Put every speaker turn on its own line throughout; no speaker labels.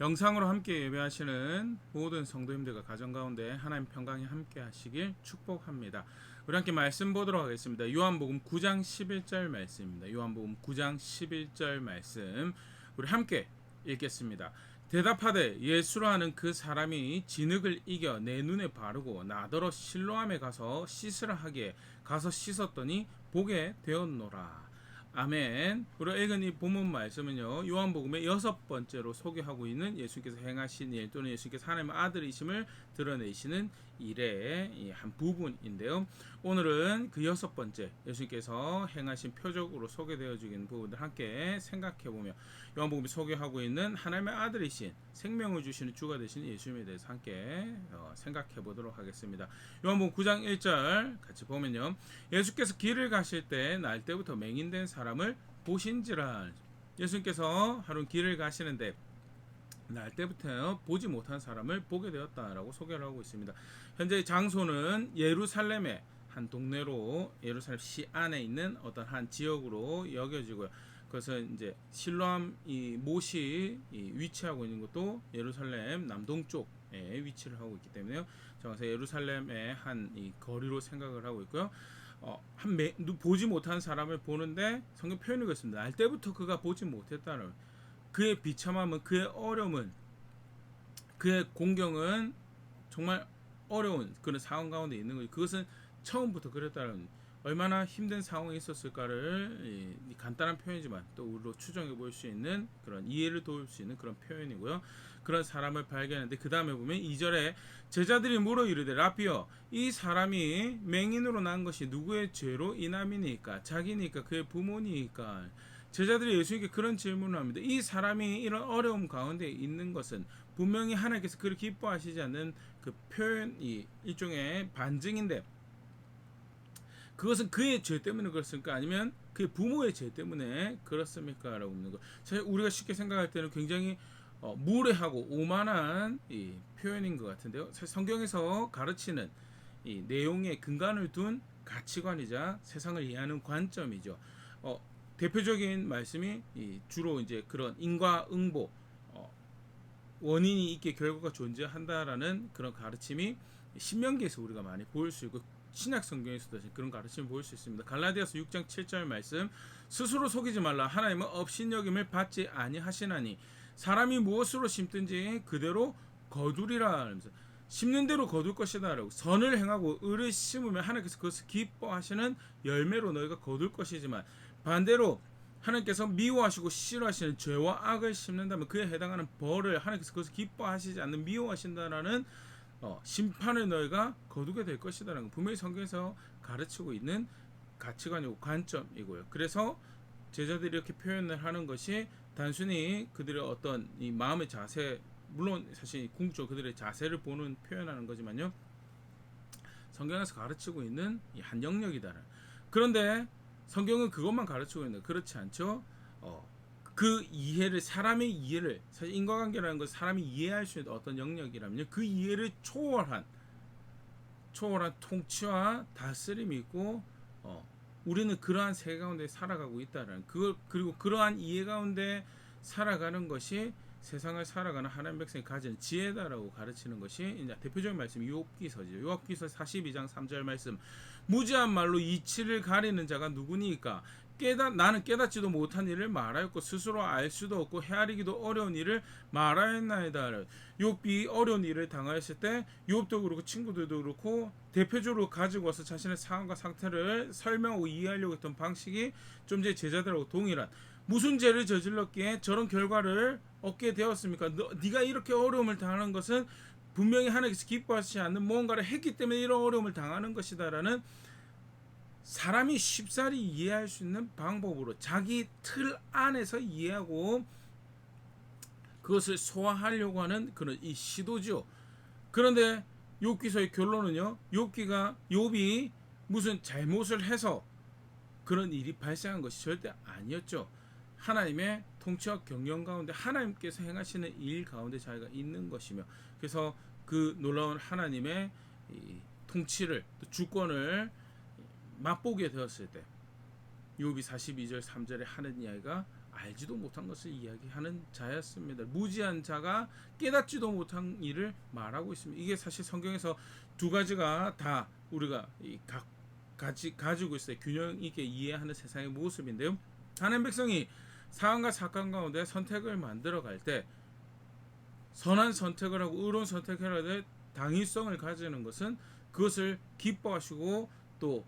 영상으로 함께 예배하시는 모든 성도님들과 가정 가운데 하나님 평강이 함께 하시길 축복합니다. 우리 함께 말씀 보도록 하겠습니다. 요한복음 9장 11절 말씀입니다. 요한복음 9장 11절 말씀 우리 함께 읽겠습니다. 대답하되 예수라 하는 그 사람이 진흙을 이겨 내 눈에 바르고 나더러 실로암에 가서 씻으라 하기에 가서 씻었더니 보게 되었노라. 아멘. 우리가 읽은 이 본문 말씀은요, 요한복음의 6번째로 소개하고 있는 예수님께서 행하신 일 또는 예수님께서 하나님의 아들이심을 드러내시는 일의 한 부분인데요. 오늘은 그 6번째 예수님께서 행하신 표적으로 소개되어지고 있는 부분들 함께 생각해보며 요한복음이 소개하고 있는 하나님의 아들이신 생명을 주시는 주가 되신 예수님에 대해서 함께 생각해보도록 하겠습니다. 요한복음 9장 1절 같이 보면요, 예수께서 길을 가실 때 날 때부터 맹인된 사람을 보신지라. 예수님께서 하루 길을 가시는데 날 때부터 보지 못한 사람을 보게 되었다라고 소개를 하고 있습니다. 현재 장소는 예루살렘의 한 동네로 예루살렘 시 안에 있는 어떤 한 지역으로 여겨지고요. 그것은 이제 실로암 이 못이 위치하고 있는 것도 예루살렘 남동쪽에 위치를 하고 있기 때문에요. 그래서 예루살렘의 한 이 거리로 생각을 하고 있고요. 보지 못한 사람을 보는데 성경 표현이 그렇습니다. 날 때부터 그가 보지 못했다는, 그의 비참함은, 그의 어려움은, 그의 공경은 정말 어려운 그런 상황 가운데 있는 거죠. 그것은 처음부터 그랬다는, 얼마나 힘든 상황이 있었을까를 간단한 표현이지만 또 우리로 추정해 볼 수 있는 그런 이해를 도울 수 있는 그런 표현이고요. 그런 사람을 발견했는데 그 다음에 보면 2절에 제자들이 물어 이르되 라피어, 이 사람이 맹인으로 난 것이 누구의 죄로 인함이니까? 자기니까? 그의 부모니까? 제자들이 예수님께 그런 질문을 합니다. 이 사람이 이런 어려움 가운데 있는 것은 분명히 하나님께서 그를 기뻐하시지 않는 그 표현이 일종의 반증인데, 그것은 그의 죄 때문에 그렇습니까? 아니면 그의 부모의 죄 때문에 그렇습니까? 라고 묻는 거. 사실 우리가 쉽게 생각할 때는 굉장히 무례하고 오만한 이 표현인 것 같은데요. 사실 성경에서 가르치는 이 내용에 근간을 둔 가치관이자 세상을 이해하는 관점이죠. 대표적인 말씀이 주로 이제 그런 인과응보, 원인이 있게 결과가 존재한다라는 그런 가르침이 신명기에서 우리가 많이 볼 수 있고, 신약 성경에서도 그런 가르침을 볼 수 있습니다. 갈라디아서 6장 7절 말씀, 스스로 속이지 말라. 하나님은 업신여김을 받지 아니하시나니 사람이 무엇으로 심든지 그대로 거두리라. 하면서 심는 대로 거둘 것이다 라고, 선을 행하고 의를 심으면 하나님께서 그것을 기뻐하시는 열매로 너희가 거둘 것이지만 반대로 하나님께서 미워하시고 싫어하시는 죄와 악을 심는다면 그에 해당하는 벌을 하나님께서 그것을 기뻐하시지 않는, 미워하신다라는 심판을 너희가 거두게 될 것이다라는 분명히 성경에서 가르치고 있는 가치관이고 관점이고요. 그래서 제자들이 이렇게 표현을 하는 것이 단순히 그들의 어떤 이 마음의 자세, 물론 사실 궁극적으로 그들의 자세를 보는 표현하는 거지만요, 성경에서 가르치고 있는 한 영역이다. 그런데 성경은 그것만 가르치고 있는, 그렇지 않죠. 그 이해를, 사람의 이해를, 사실 인과관계라는 것은 사람이 이해할 수 있는 어떤 영역이라면요, 그 이해를 초월한 통치와 다스림이 있고, 우리는 그러한 세계 가운데 살아가고 있다라는 그걸, 그리고 그러한 이해 가운데 살아가는 것이 세상을 살아가는 하나님 백성이 가진 지혜다라고 가르치는 것이 이제 대표적인 말씀이 욥기서죠. 욥기서 42장 3절 말씀, 무지한 말로 이치를 가리는 자가 누구니까? 나는 깨닫지도 못한 일을 말하였고 스스로 알 수도 없고 헤아리기도 어려운 일을 말하였나이다. 욥이 어려운 일을 당하였을 때 욥도 그렇고 친구들도 그렇고 대표적으로 가지고 와서 자신의 상황과 상태를 설명하고 이해하려고 했던 방식이 좀 전에 제자들하고 동일한, 무슨 죄를 저질렀기에 저런 결과를 얻게 되었습니까? 네가 이렇게 어려움을 당하는 것은 분명히 하나님께서 기뻐하시지 않는 무언가를 했기 때문에 이런 어려움을 당하는 것이다라는, 사람이 쉽사리 이해할 수 있는 방법으로 자기 틀 안에서 이해하고 그것을 소화하려고 하는 그런 이 시도죠. 그런데 욥기서의 결론은요, 욥이 무슨 잘못을 해서 그런 일이 발생한 것이 절대 아니었죠. 하나님의 통치와 경영 가운데 하나님께서 행하시는 일 가운데 자기가 있는 것이며, 그래서 그 놀라운 하나님의 이 통치를, 또 주권을 맛보게 되었을 때 욥이 42절 3절에 하는 이야기가 알지도 못한 것을 이야기하는 자였습니다. 무지한 자가 깨닫지도 못한 일을 말하고 있습니다. 이게 사실 성경에서 두 가지가 다 우리가 가지고 있어요. 균형 있게 이해하는 세상의 모습인데요. 하나님 백성이 사랑과 사건 가운데 선택을 만들어 갈 때 선한 선택을 하고 의로운 선택을 할 때 당위성을 가지는 것은 그것을 기뻐하시고 또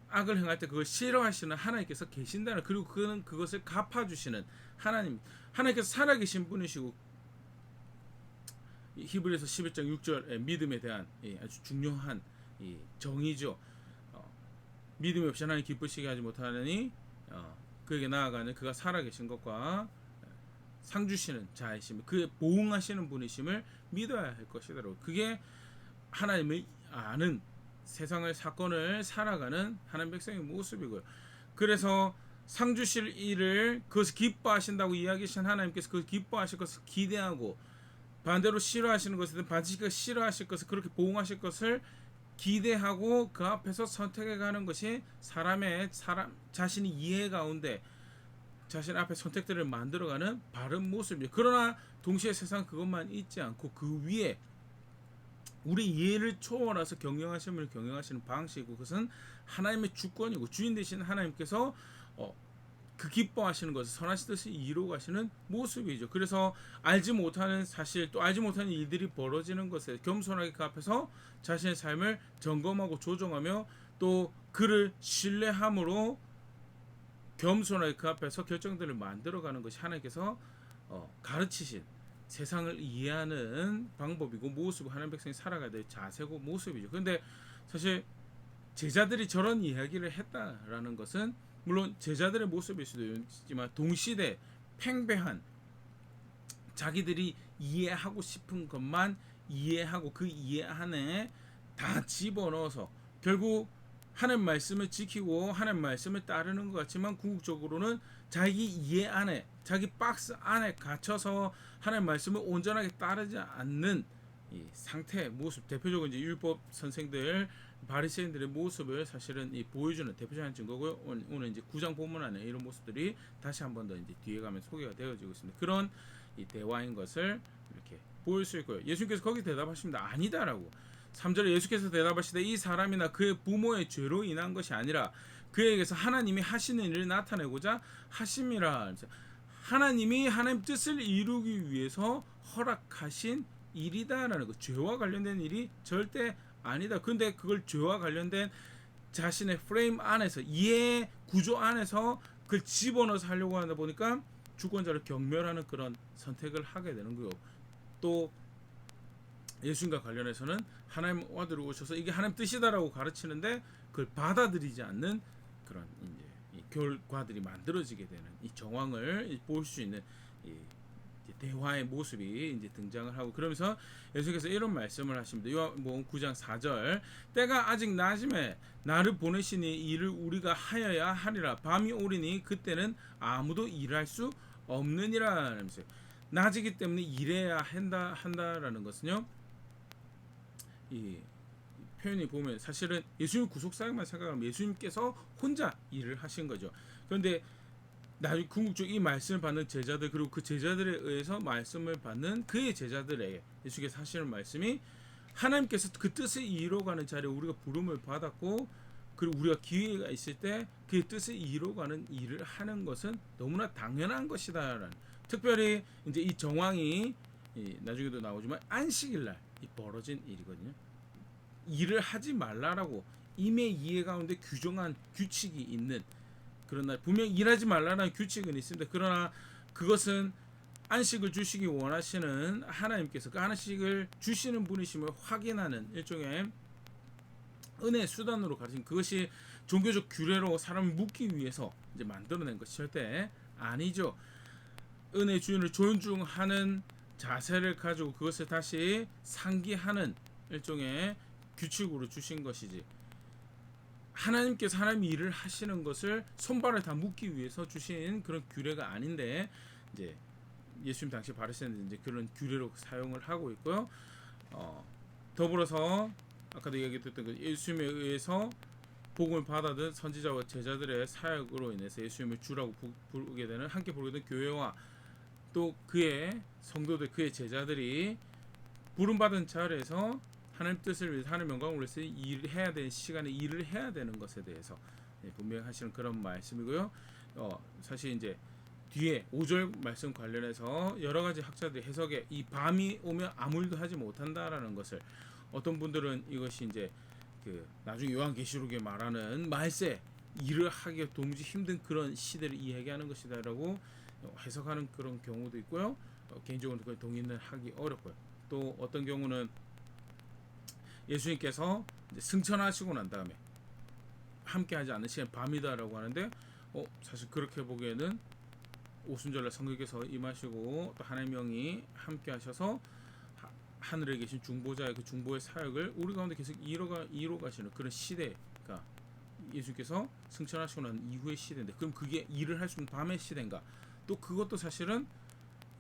악을 행할 때 그걸 싫어하시는 하나님께서 계신다는, 그리고 그는 그것을 갚아주시는 하나님, 하나님께서 살아계신 분이시고, 히브리서 11장 6절 믿음에 대한 아주 중요한 정의죠. 믿음이 없이 하나님 기쁘시게 하지 못하느니 그에게 나아가는 그가 살아계신 것과 상 주시는 자이심을, 그의 보응하시는 분이심을 믿어야 할 것이더라고요. 그게 하나님을 아는, 세상의 사건을 살아가는 하나님 백성의 모습이고요. 그래서 상 주실 일을 그것을 기뻐하신다고 이야기하신 하나님께서 그 기뻐하실 것을 기대하고, 반대로 싫어하시는 것은 반드시 싫어하실 것을, 그렇게 보응하실 것을 기대하고 그 앞에서 선택해 가는 것이 사람 자신이 이해 가운데 자신 앞에 선택들을 만들어가는 바른 모습이에요. 그러나 동시에 세상 그것만 있지 않고 그 위에 우리 이해를 초월해서 경영하심을 경영하시는 방식이고, 그것은 하나님의 주권이고 주인 되신 하나님께서 그 기뻐하시는 것을 선하신 뜻을 이루어 가시는 모습이죠. 그래서 알지 못하는 사실, 또 알지 못하는 일들이 벌어지는 것에 겸손하게 그 앞에서 자신의 삶을 점검하고 조정하며 또 그를 신뢰함으로 겸손하게 그 앞에서 결정들을 만들어가는 것이 하나님께서 가르치신 세상을 이해하는 방법이고 모습, 하나님 백성이 살아가야 될 자세고 모습이죠. 그런데 사실 제자들이 저런 이야기를 했다라는 것은 물론 제자들의 모습일 수도 있지만 동시대 팽배한, 자기들이 이해하고 싶은 것만 이해하고 그 이해 안에 다 집어넣어서 결국 하나님 말씀을 지키고 하나님 말씀을 따르는 것 같지만 궁극적으로는 자기 이해 안에, 자기 박스 안에 갇혀서 하나님 말씀을 온전하게 따르지 않는 이 상태의 모습, 대표적으로 이제 율법 선생들, 바리새인들의 모습을 사실은 보여주는 대표적인 증거고요. 오늘 이제 9장 본문 안에 이런 모습들이 다시 한 번 더 이제 뒤에 가면 소개가 되어지고 있습니다. 그런 이 대화인 것을 이렇게 보일 수 있고요. 예수님께서 거기 대답하십니다. 아니다라고. 3절에 예수께서 대답하시되 이 사람이나 그의 부모의 죄로 인한 것이 아니라 그에게서 하나님이 하시는 일을 나타내고자 하심이라. 하나님이 하나님 뜻을 이루기 위해서 허락하신 일이다라는 거. 죄와 관련된 일이 절대 아니다. 근데 그걸 죄와 관련된 자신의 프레임 안에서, 이해 구조 안에서 그걸 집어넣어서 하려고 하다 보니까 주권자를 경멸하는 그런 선택을 하게 되는 거고, 또 예수님과 관련해서는 하나님 아들이 오셔서 이게 하나님 뜻이다라고 가르치는데 그걸 받아들이지 않는 그런 이제 이 결과들이 만들어지게 되는 이 정황을 볼 수 있는 이 대화의 모습이 이제 등장을 하고, 그러면서 예수께서 이런 말씀을 하십니다. 요한복음 9장 4절, 때가 아직 낮음에 나를 보내시니 일을 우리가 하여야 하리라. 밤이 오리니 그때는 아무도 일할 수 없느니라. 하면서 낮이기 때문에 일해야 한다라는 것은요, 이 표현이 보면 사실은 예수님 구속사역만 생각하면 예수님께서 혼자 일을 하신 거죠. 그런데 나중에 궁극적으로 이 말씀을 받는 제자들, 그리고 그 제자들에 의해서 말씀을 받는 그의 제자들에게 예수께서 하시는 말씀이, 하나님께서 그 뜻을 이루어가는 자리에 우리가 부름을 받았고, 그리고 우리가 기회가 있을 때 그 뜻을 이루어가는 일을 하는 것은 너무나 당연한 것이다라는, 특별히 이제 이 정황이 나중에도 나오지만 안식일날 벌어진 일이거든요. 일을 하지 말라라고 임의 이해 가운데 규정한 규칙이 있는, 그러나 분명 일하지 말라는 규칙은 있습니다. 그러나 그것은 안식을 주시기 원하시는 하나님께서 그 안식을 주시는 분이심을 확인하는 일종의 은혜의 수단으로 가르친, 그것이 종교적 규례로 사람을 묶기 위해서 이제 만들어낸 것이 절대 아니죠. 은혜 주인을 존중하는 자세를 가지고 그것을 다시 상기하는 일종의 규칙으로 주신 것이지, 하나님께서 하나님 일을 하시는 것을 손발을 다 묶기 위해서 주신 그런 규례가 아닌데, 이제 예수님 당시 바리새인들은 이제 그런 규례로 사용을 하고 있고요. 더불어서 아까도 얘기했던 그 예수님에 의해서 복음을 받아든 선지자와 제자들의 사역으로 인해서 예수님을 주라고 부르게 되는, 함께 부르게 된 교회와 또 그의 성도들, 그의 제자들이 부름받은 자리에서 하나님 뜻을 위해서, 하나님 영광을 위해서 일을 해야 되는 시간에 일을 해야 되는 것에 대해서 분명히 하시는 그런 말씀이고요. 사실 이제 뒤에 5절 말씀 관련해서 여러 가지 학자들이 해석에, 이 밤이 오면 아무 일도 하지 못한다라는 것을, 어떤 분들은 이것이 이제 그 나중에 요한계시록에 말하는 말세, 일을 하기가 도무지 힘든 그런 시대를 이야기하는 것이다라고 해석하는 그런 경우도 있고요. 개인적으로 그 동의는 하기 어렵고요. 또 어떤 경우는 예수님께서 이제 승천하시고 난 다음에 함께하지 않는 시간 밤이다라고 하는데, 사실 그렇게 보기에는 오순절날 성령께서 임하시고 또 하나님의 영이 함께하셔서 하늘에 계신 중보자의 그 중보의 사역을 우리 가운데 계속 이뤄 가시는 그런 시대가 예수께서 승천하시고 난 이후의 시대인데, 그럼 그게 일을 할 수 있는 밤의 시대인가? 또 그것도 사실은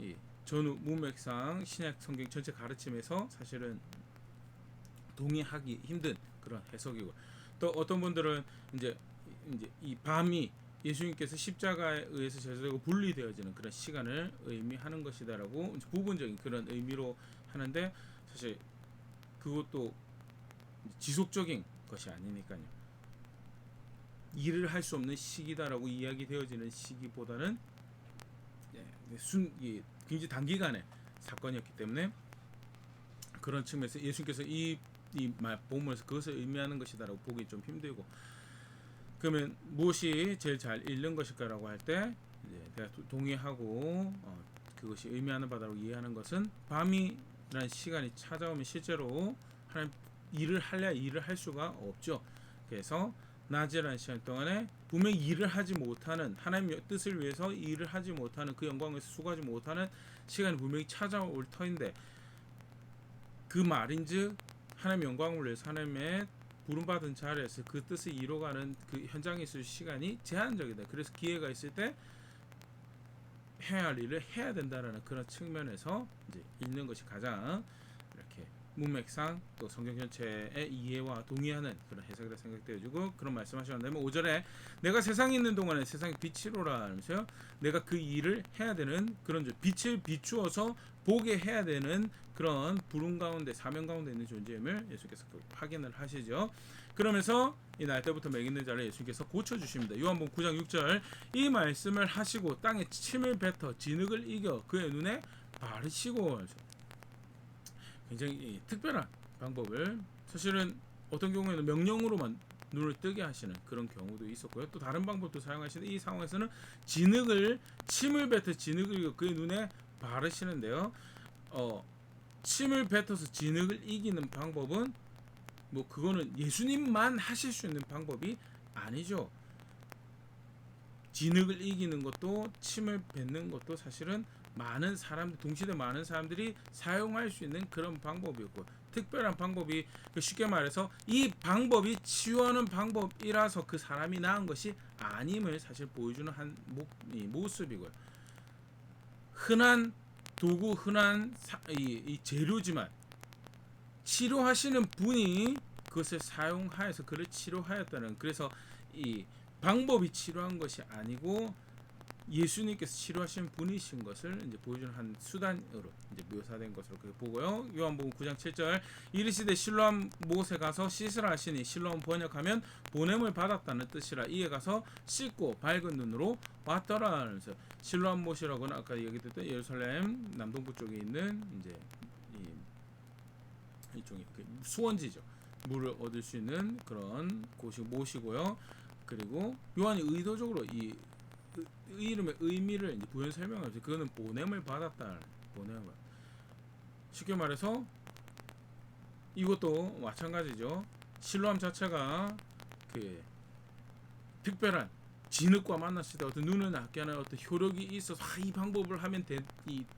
이 전후 문맥상 신약 성경 전체 가르침에서 사실은 동의하기 힘든 그런 해석이고, 또 어떤 분들은 이제 이 밤이 예수님께서 십자가에 의해서 제사되고 분리되어지는 그런 시간을 의미하는 것이다라고 부분적인 그런 의미로 하는데, 사실 그것도 지속적인 것이 아니니까요. 일을 할 수 없는 시기다라고 이야기되어지는 시기보다는 굉장히 단기간의 사건이었기 때문에, 그런 측면에서 예수님께서 이 본문에서 그것을 의미하는 것이다라고 보기 좀 힘들고, 그러면 무엇이 제일 잘 읽는 것일까라고 할 때, 내가 동의하고 그것이 의미하는 바다라고 이해하는 것은, 밤이라는 시간이 찾아오면 실제로 하나님 일을 할 수가 없죠. 그래서 낮이라는 시간 동안에 분명히 일을 하지 못하는, 하나님의 뜻을 위해서 일을 하지 못하는, 그 영광을 수고하지 못하는 시간이 분명히 찾아올 터인데, 그 말인즉 하나님의 영광을 위해서 하나님의 부름받은 자리에서 그 뜻을 이뤄가는 그 현장에 있을 시간이 제한적이다. 그래서 기회가 있을 때 해야 할 일을 해야 된다라는 그런 측면에서 이제 읽는 것이 가장 이렇게 문맥상 또 성경 전체의 이해와 동의하는 그런 해석이라 생각되어지고, 그런 말씀하셨는데, 5절에 내가 세상에 있는 동안에 세상의 빛이로라 하면서요, 내가 그 일을 해야 되는 그런 빛을 비추어서 보게 해야 되는 그런 부름 가운데, 사명 가운데 있는 존재임을 예수께서 확인을 하시죠. 그러면서 이 날 때부터 먹이는 자를 예수께서 고쳐주십니다. 요한복음 9장 6절, 이 말씀을 하시고 땅에 침을 뱉어 진흙을 이겨 그의 눈에 바르시고. 굉장히 특별한 방법을, 사실은 어떤 경우에는 명령으로만 눈을 뜨게 하시는 그런 경우도 있었고요. 또 다른 방법도 사용하시는데, 이 상황에서는 침을 뱉어 진흙을 이겨 그의 눈에 바르시는데요. 침을 뱉어서 진흙을 이기는 방법은 그거는 예수님만 하실 수 있는 방법이 아니죠. 진흙을 이기는 것도 침을 뱉는 것도 사실은 많은 사람, 동시대 많은 사람들이 사용할 수 있는 그런 방법이었고, 특별한 방법이, 쉽게 말해서 이 방법이 치유하는 방법이라서 그 사람이 나은 것이 아님을 사실 보여주는 한 모습이고요. 흔한 도구, 흔한 이 재료지만 치료하시는 분이 그것을 사용하여서 그를 치료하였다는, 그래서 이 방법이 치료한 것이 아니고 예수님께서 치료하신 분이신 것을 이제 보여주는 한 수단으로 이제 묘사된 것으로 그렇게 보고요. 요한복음 9장 7절, 이르시되 실로암 못에 가서 씻으라 하시니, 실로암 번역하면 보냄을 받았다는 뜻이라, 이에 가서 씻고 밝은 눈으로 왔더라 하면서, 실로암 못이라고는 아까 얘기했던 예루살렘 남동부 쪽에 있는 이제 이쪽이 수원지죠. 물을 얻을 수 있는 그런 곳이 못이고요. 그리고 요한이 의도적으로 이 이름의 의미를 이제 부연 설명하죠. 그거는 보냄을 받았다. 보냄을. 쉽게 말해서 이것도 마찬가지죠. 실로암 자체가 그 특별한 진흙과 만났을 때 어떤 눈을 낫게 하는 어떤 효력이 있어서 이 방법을 하면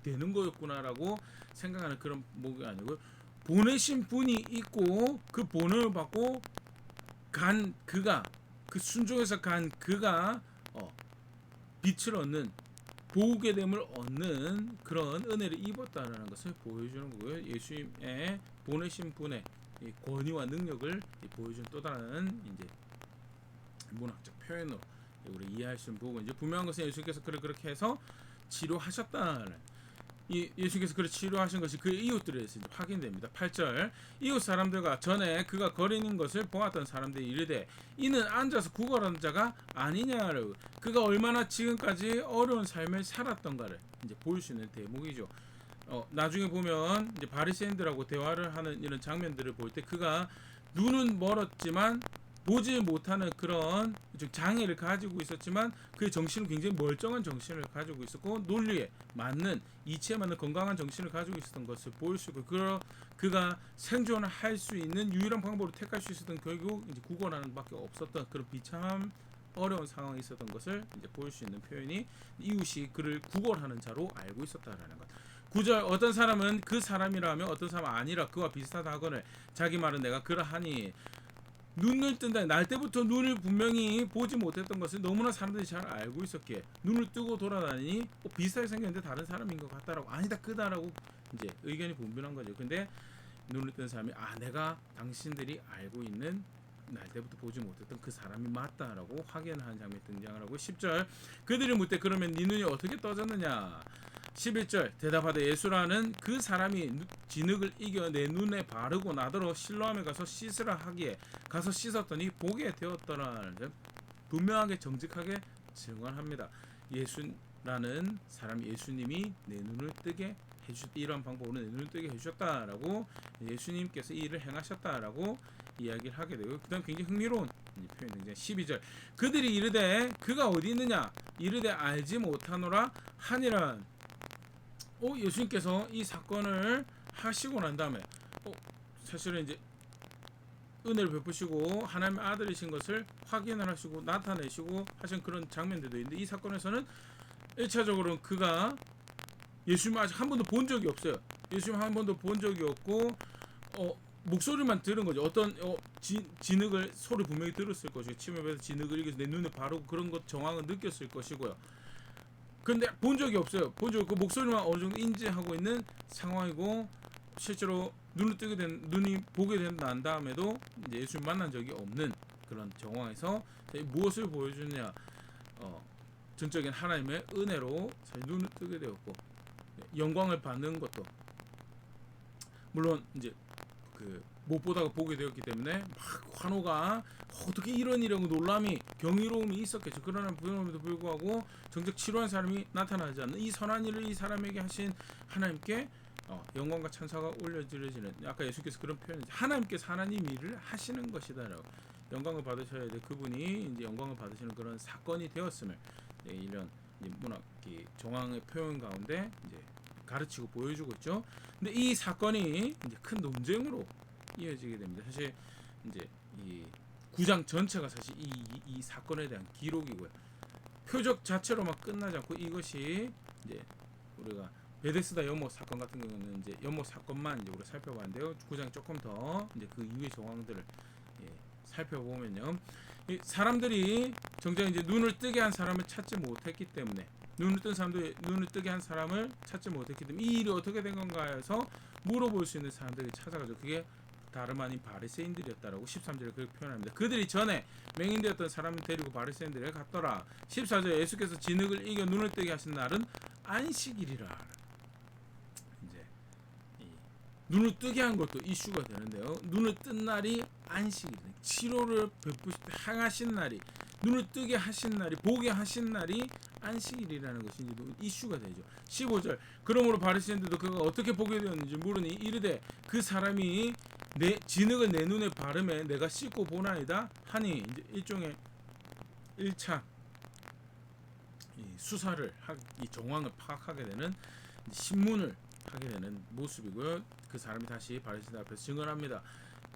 되는 거였구나라고 생각하는 그런 목이 아니고, 보내신 분이 있고 그 보냄을 받고 간 그가, 그 순종해서 간 그가 빛을 얻는, 보게 됨을 얻는 그런 은혜를 입었다라는 것을 보여주는 거고요. 예수님의 보내신 분의 권위와 능력을 보여준 또 다른 이제 문학적 표현으로 우리 이해할 수 있는 부분. 이제 분명한 것은 예수께서 그를 그렇게 해서 치료하셨다는, 이 예수께서 그를 치료하신 것이 그의 이웃들에서 확인됩니다. 8절, 이웃 사람들과 전에 그가 거린인 것을 보았던 사람들이 이르되 이는 앉아서 구걸하는 자가 아니냐라고, 그가 얼마나 지금까지 어려운 삶을 살았던가를 이제 보일 수 있는 대목이죠. 나중에 보면 이제 바리새인들하고 대화를 하는 이런 장면들을 볼 때 그가 눈은 멀었지만 보지 못하는 그런 좀 장애를 가지고 있었지만 그의 정신은 굉장히 멀쩡한 정신을 가지고 있었고 논리에 맞는, 이치에 맞는 건강한 정신을 가지고 있었던 것을 보일 수 있고, 그가 생존을 할 수 있는 유일한 방법으로 택할 수 있었던 결국 이제 구걸하는 밖에 없었던 그런 비참한 어려운 상황에 있었던 것을 이제 보일 수 있는 표현이, 이웃이 그를 구걸하는 자로 알고 있었다라는 것. 9절, 어떤 사람은 그 사람이라며 어떤 사람은 아니라 그와 비슷하다 하거늘 자기 말은 내가 그러하니, 눈을 뜬다. 날 때부터 눈을 분명히 보지 못했던 것을 너무나 사람들이 잘 알고 있었기에 눈을 뜨고 돌아다니니 비슷하게 생겼는데 다른 사람인 것 같다라고, 아니다 그다라고 이제 의견이 분분한 거죠. 근데 눈을 뜬 사람이 내가 당신들이 알고 있는 날 때부터 보지 못했던 그 사람이 맞다라고 확인하는 장면이 등장을 하고, 10절, 그들이 묻되 그러면 네 눈이 어떻게 떠졌느냐. 11절, 대답하되 예수라는 그 사람이 진흙을 이겨 내 눈에 바르고 나더러 실로암에 가서 씻으라 하기에 가서 씻었더니 보게 되었더라는 점 분명하게 정직하게 증언합니다. 예수라는 사람, 예수님이 내 눈을 뜨게 이런 방법으로 내 눈을 뜨게 해주셨다라고, 예수님께서 이 일을 행하셨다라고 이야기를 하게 되고, 그 다음 굉장히 흥미로운 표현이 12절, 그들이 이르되 그가 어디 있느냐 이르되 알지 못하노라 하니라. 예수님께서 이 사건을 하시고 난 다음에 사실은 이제 은혜를 베푸시고 하나님의 아들이신 것을 확인을 하시고 나타내시고 하신 그런 장면들도 있는데, 이 사건에서는 1차적으로 그가 예수님을 아직 한 번도 본 적이 없어요. 예수님 한 번도 본 적이 없고 목소리만 들은 거죠. 어떤 진흙을 소리 분명히 들었을 것이고 침입해서 진흙을 이겨서 내 눈에 바르고 그런 것 정황을 느꼈을 것이고요. 근데 본 적이 없어요. 본 적 없고 목소리만 어느 정도 인지하고 있는 상황이고, 실제로 눈이 보게 된 난 다음에도 이제 예수님 만난 적이 없는 그런 정황에서 무엇을 보여주느냐, 전적인 하나님의 은혜로 눈을 뜨게 되었고 영광을 받는 것도 물론 이제 못 보다가 보게 되었기 때문에 막 환호가 어떻게 이런 일이라고 놀람이 경이로움이 있었겠죠. 그러나 그럼에도 불구하고 정작 치료한 사람이 나타나지 않는 이 선한 일을 이 사람에게 하신 하나님께 영광과 찬사가 올려드려지는, 아까 예수께서 그런 표현을 하나님께서 하나님 일을 하시는 것이다라고, 영광을 받으셔야 돼 그분이 이제 영광을 받으시는 그런 사건이 되었음을 이런 문학 정황의 표현 가운데 이제 가르치고 보여주고 있죠. 근데 이 사건이 이제 큰 논쟁으로 이어지게 됩니다. 사실 이제 이 9장 전체가 사실 이 사건에 대한 기록이고요. 표적 자체로만 끝나지 않고 이것이 이제 우리가 베데스다 연못 사건 같은 경우는 이제 연못 사건만 이제 우리가 살펴봤는데요. 9장 조금 더 이제 그 이후의 정황들을 살펴보면요. 이 사람들이 정작 이제 눈을 뜨게 한 사람을 찾지 못했기 때문에, 눈을 뜬 사람들이 눈을 뜨게 한 사람을 찾지 못했기 때문에 이 일이 어떻게 된 건가 해서 물어볼 수 있는 사람들이 찾아가죠. 그게 다름 아닌 바리새인들이었다라고 13절에 그렇게 표현합니다. 그들이 전에 맹인되었던 사람을 데리고 바리새인들에 갔더라. 14절, 예수께서 진흙을 이겨 눈을 뜨게 하신 날은 안식일이라. 이제 눈을 뜨게 한 것도 이슈가 되는데요. 눈을 뜬 날이 안식일, 치료를 행하신 날이, 눈을 뜨게 하신 날이, 보게 하신 날이 안식일이라는 것이 이슈가 되죠. 15절, 그러므로 바리새인들도 그가 어떻게 보게 되었는지 물으니 이르되 그 사람이 내 진흙을 내 눈에 바르매 내가 씻고 보나이다 하니, 이제 일종의 1차 수사를 이 정황을 파악하게 되는 신문을 하게 되는 모습이고요. 그 사람이 다시 바리새인들 앞에서 증언합니다.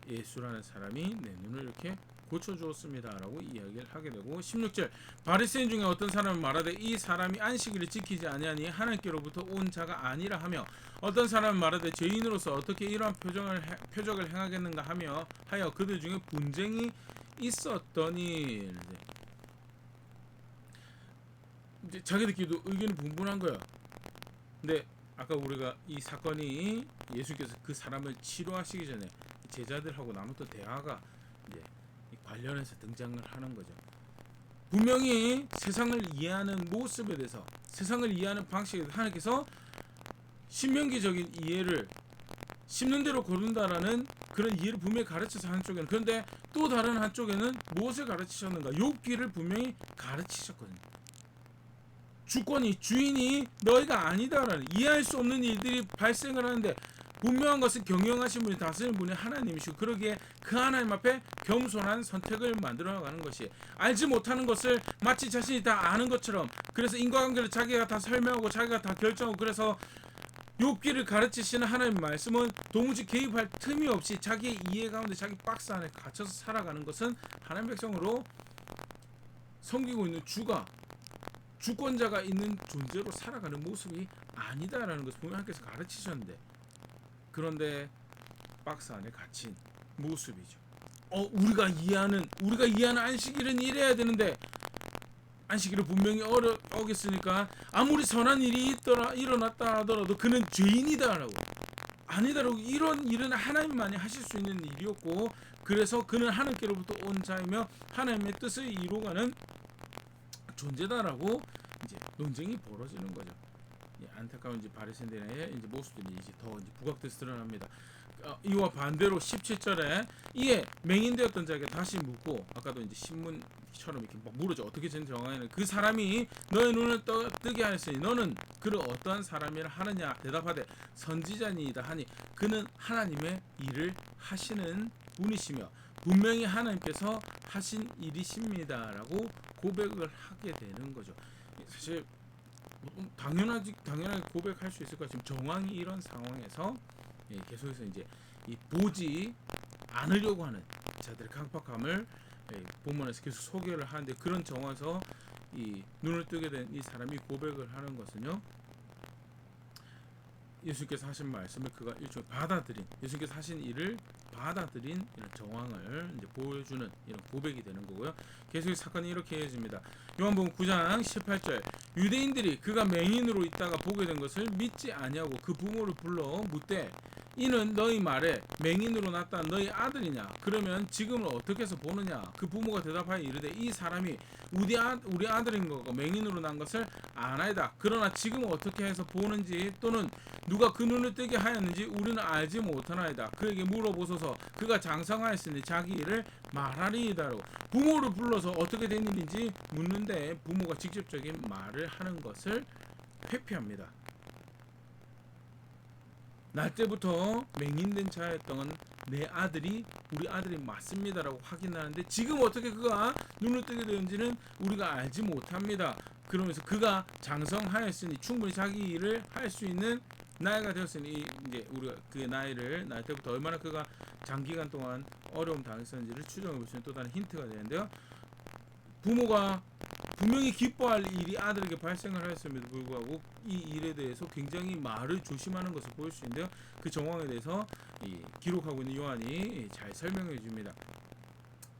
예수라는 사람이 내 눈을 이렇게 고쳐주었습니다 라고 이야기를 하게 되고, 16절, 바리새인 중에 어떤 사람은 말하되 이 사람이 안식일을 지키지 아니하니 하나님께로부터 온 자가 아니라 하며, 어떤 사람은 말하되 죄인으로서 어떻게 이러한 표적을 행하겠는가 하여 그들 중에 분쟁이 있었더니, 이제 자기들끼리도 의견이 분분한 거예요. 근데 아까 우리가 이 사건이 예수께서 그 사람을 치료하시기 전에 제자들하고 나눴던 대화가 이제 관련해서 등장을 하는 거죠. 분명히 세상을 이해하는 모습에 대해서, 세상을 이해하는 방식에 대해서 하나님께서 신명기적인 이해를 심는 대로 거둔다라는 그런 이해를 분명히 가르쳐서 한쪽에는, 그런데 또 다른 한쪽에는 무엇을 가르치셨는가? 욥기를 분명히 가르치셨거든요. 주권이, 주인이 너희가 아니다라는, 이해할 수 없는 일들이 발생을 하는데 분명한 것은 경영하신 분이, 다스리는 분이 하나님이시고, 그러기에 그 하나님 앞에 겸손한 선택을 만들어 나가는 것이, 알지 못하는 것을 마치 자신이 다 아는 것처럼, 그래서 인과관계를 자기가 다 설명하고 자기가 다 결정하고, 그래서 욥기를 가르치시는 하나님 말씀은 도무지 개입할 틈이 없이 자기의 이해 가운데, 자기 박스 안에 갇혀서 살아가는 것은 하나님 백성으로 섬기고 있는 주가, 주권자가 있는 존재로 살아가는 모습이 아니다라는 것을 분명히 하나님께서 가르치셨는데, 그런데 박스 안에 갇힌 모습이죠. 우리가 이해하는 안식일은 이래야 되는데, 안식일을 분명히 어겼으니까 아무리 선한 일이 일어났다 하더라도 그는 죄인이다라고, 아니다라고, 이런 일은 하나님만이 하실 수 있는 일이었고, 그래서 그는 하나님께로부터 온 자이며 하나님의 뜻을 이루어가는 존재다라고 이제 논쟁이 벌어지는 거죠. 안타까운 이제 바리새인들의 이제 모습들이 이제 더 이제 부각돼서 드러납니다. 이와 반대로 17절에 이에 맹인되었던 자에게 다시 묻고, 아까도 이제 신문처럼 이렇게 막 물어죠. 어떻게 정하냐면, 그 사람이 너의 눈을 뜨게 하였으니 너는 그를 어떠한 사람이라 하느냐? 대답하되 선지자니이다 하니, 그는 하나님의 일을 하시는 분이시며 분명히 하나님께서 하신 일이십니다라고 고백을 하게 되는 거죠. 사실 당연하게 고백할 수 있을 것 같지만, 정황이 이런 상황에서 계속해서 이제 이 보지 않으려고 하는 자들의 강팍함을 본문에서 계속 소개를 하는데, 그런 정황에서 이 눈을 뜨게 된 이 사람이 고백을 하는 것은요, 예수님께서 하신 말씀을 그가 일종의 받아들인, 예수님께서 하신 일을 받아들인 이런 정황을 이제 보여주는 이런 고백이 되는 거고요. 계속 사건이 이렇게 이어집니다. 요한복음 9장 18절, 유대인들이 그가 맹인으로 있다가 보게 된 것을 믿지 아니하고 그 부모를 불러 묻되, 이는 너희 말에 맹인으로 났다 너희 아들이냐? 그러면 지금은 어떻게 해서 보느냐? 그 부모가 대답하여 이르되, 이 사람이 우리 아들인 거고 맹인으로 난 것을 아나이다. 그러나 지금 어떻게 해서 보는지 또는 누가 그 눈을 뜨게 하였는지 우리는 알지 못하나이다. 그에게 물어보소서. 그가 장성하였으니 자기 일을 말하리이다로, 부모를 불러서 어떻게 된 일인지 묻는데 부모가 직접적인 말을 하는 것을 회피합니다. 날 때부터 맹인된 자였던 내 아들이 우리 아들이 맞습니다라고 확인하는데, 지금 어떻게 그가 눈을 뜨게 되었는지는 우리가 알지 못합니다. 그러면서 그가 장성하였으니, 충분히 자기 일을 할 수 있는 나이가 되었으니, 이제 우리가 그 날 때부터 얼마나 그가 장기간 동안 어려움 당했었는지를 추정해 볼 수 있는 또 다른 힌트가 되는데요. 부모가 분명히 기뻐할 일이 아들에게 발생을 하였음에도 불구하고 이 일에 대해서 굉장히 말을 조심하는 것을 보일 수 있는데요. 그 정황에 대해서 기록하고 있는 요한이 잘 설명해 줍니다.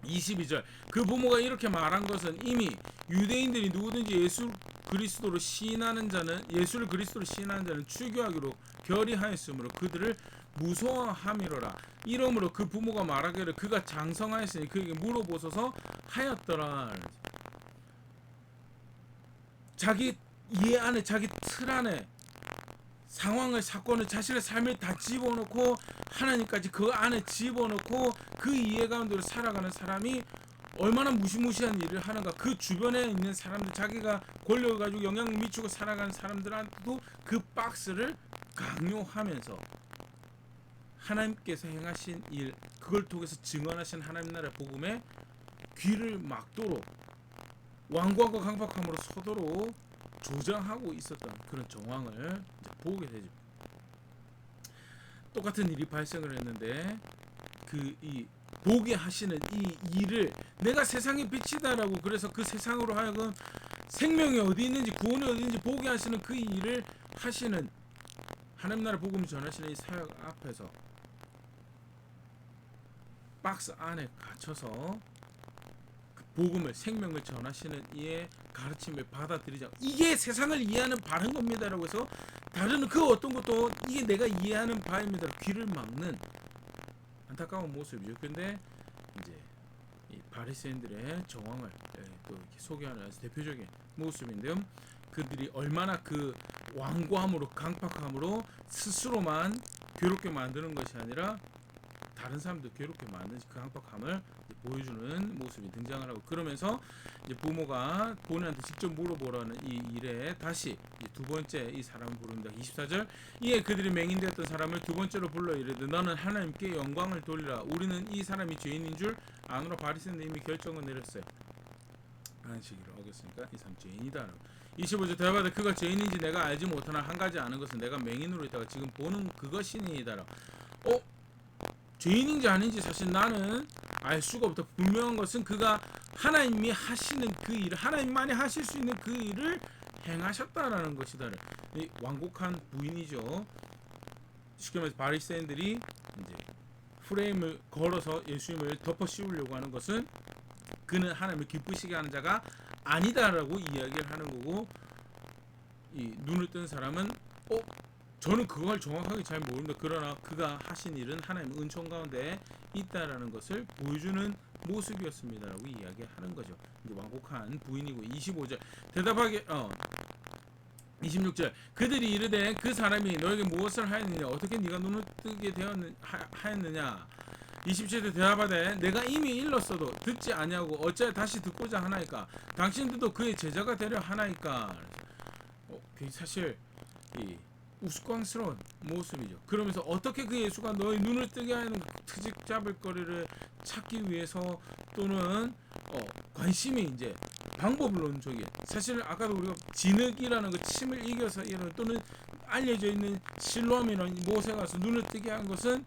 22절, 그 부모가 이렇게 말한 것은 이미 유대인들이 누구든지 예수를 그리스도로 시인하는 자는 출교하기로 결의하였으므로 그들을 무서워함이로라. 이러므로 그 부모가 말하기를 그가 장성하였으니 그에게 물어보소서 하였더라. 자기 이해 안에, 자기 틀 안에 상황을, 사건을, 자신의 삶을 다 집어넣고 하나님까지 그 안에 집어넣고 그 이해 가운데로 살아가는 사람이 얼마나 무시무시한 일을 하는가. 그 주변에 있는 사람들, 자기가 권력을 가지고 영향을 미치고 살아가는 사람들한테도 그 박스를 강요하면서 하나님께서 행하신 일, 그걸 통해서 증언하신 하나님 나라의 복음에 귀를 막도록, 완고하고 강박함으로 서도록 조장하고 있었던 그런 정황을 이제 보게 되죠. 똑같은 일이 발생을 했는데, 이 보게 하시는 이 일을 내가 세상의 빛이다라고, 그래서 그 세상으로 하여금 생명이 어디 있는지, 구원이 어디 있는지 보게 하시는 그 일을 하시는 하나님 나라 복음을 전하시는 이 사역 앞에서 박스 안에 갇혀서 그 복음을, 생명을 전하시는 이의 가르침을 받아들이자, 이게 세상을 이해하는 바른 겁니다라고 해서 다른 그 어떤 것도 이게 내가 이해하는 바입니다, 귀를 막는 안타까운 모습이죠. 근데 이제 이 바리새인들의 정황을 또 이렇게 소개하는 아주 대표적인 모습인데요. 그들이 얼마나 그 완고함으로 강팍함으로 스스로만 괴롭게 만드는 것이 아니라 다른 사람도 괴롭게 만드는 그 강팍함을 보여주는 모습이 등장을 하고, 그러면서 이제 부모가 본인한테 직접 물어보라는 이 일에 다시 두 번째 이 사람을 부릅니다. 24절, 이에 그들이 맹인되었던 사람을 두 번째로 불러 이르되 너는 하나님께 영광을 돌리라. 우리는 이 사람이 죄인인 줄 아노라. 바리새인은 이미 결정을 내렸어요. 안식일을 어겼으니까 이 사람 죄인이다. 25절, 대답하되 그가 죄인인지 내가 알지 못하나 한 가지 아는 것은 내가 맹인으로 있다가 지금 보는 그것이니이다. 죄인인지 아닌지 사실 나는 알 수가 없다. 분명한 것은 그가 하나님이 하시는 그 일을, 하나님만이 하실 수 있는 그 일을 행하셨다라는 것이다. 이 완곡한 부인이죠. 쉽게 말해서 바리새인들이 이제 프레임을 걸어서 예수님을 덮어 씌우려고 하는 것은 그는 하나님을 기쁘시게 하는 자가 아니다라고 이야기를 하는 거고, 이 눈을 뜬 사람은 저는 그걸 정확하게 잘 모릅니다. 그러나 그가 하신 일은 하나님의 은총 가운데 있다라는 것을 보여주는 모습이었습니다라고 이야기하는 거죠. 이제 완곡한 부인이고, 25절 대답하게 26절, 그들이 이르되 그 사람이 너에게 무엇을 하였느냐, 어떻게 네가 눈을 뜨게 하였느냐. 27절 대답하되 내가 이미 일렀어도 듣지 아니하고 어찌하여 다시 듣고자 하나이까. 당신들도 그의 제자가 되려 하나이까. 사실 이 우스꽝스러운 모습이죠. 그러면서 어떻게 그 예수가 너의 눈을 뜨게 하는 트집 잡을 거리를 찾기 위해서, 또는 관심이 이제 방법론적인, 사실 아까도 우리가 진흙이라는 그 침을 이겨서 이런, 또는 알려져 있는 실로암이라는 못에 가서 눈을 뜨게 한 것은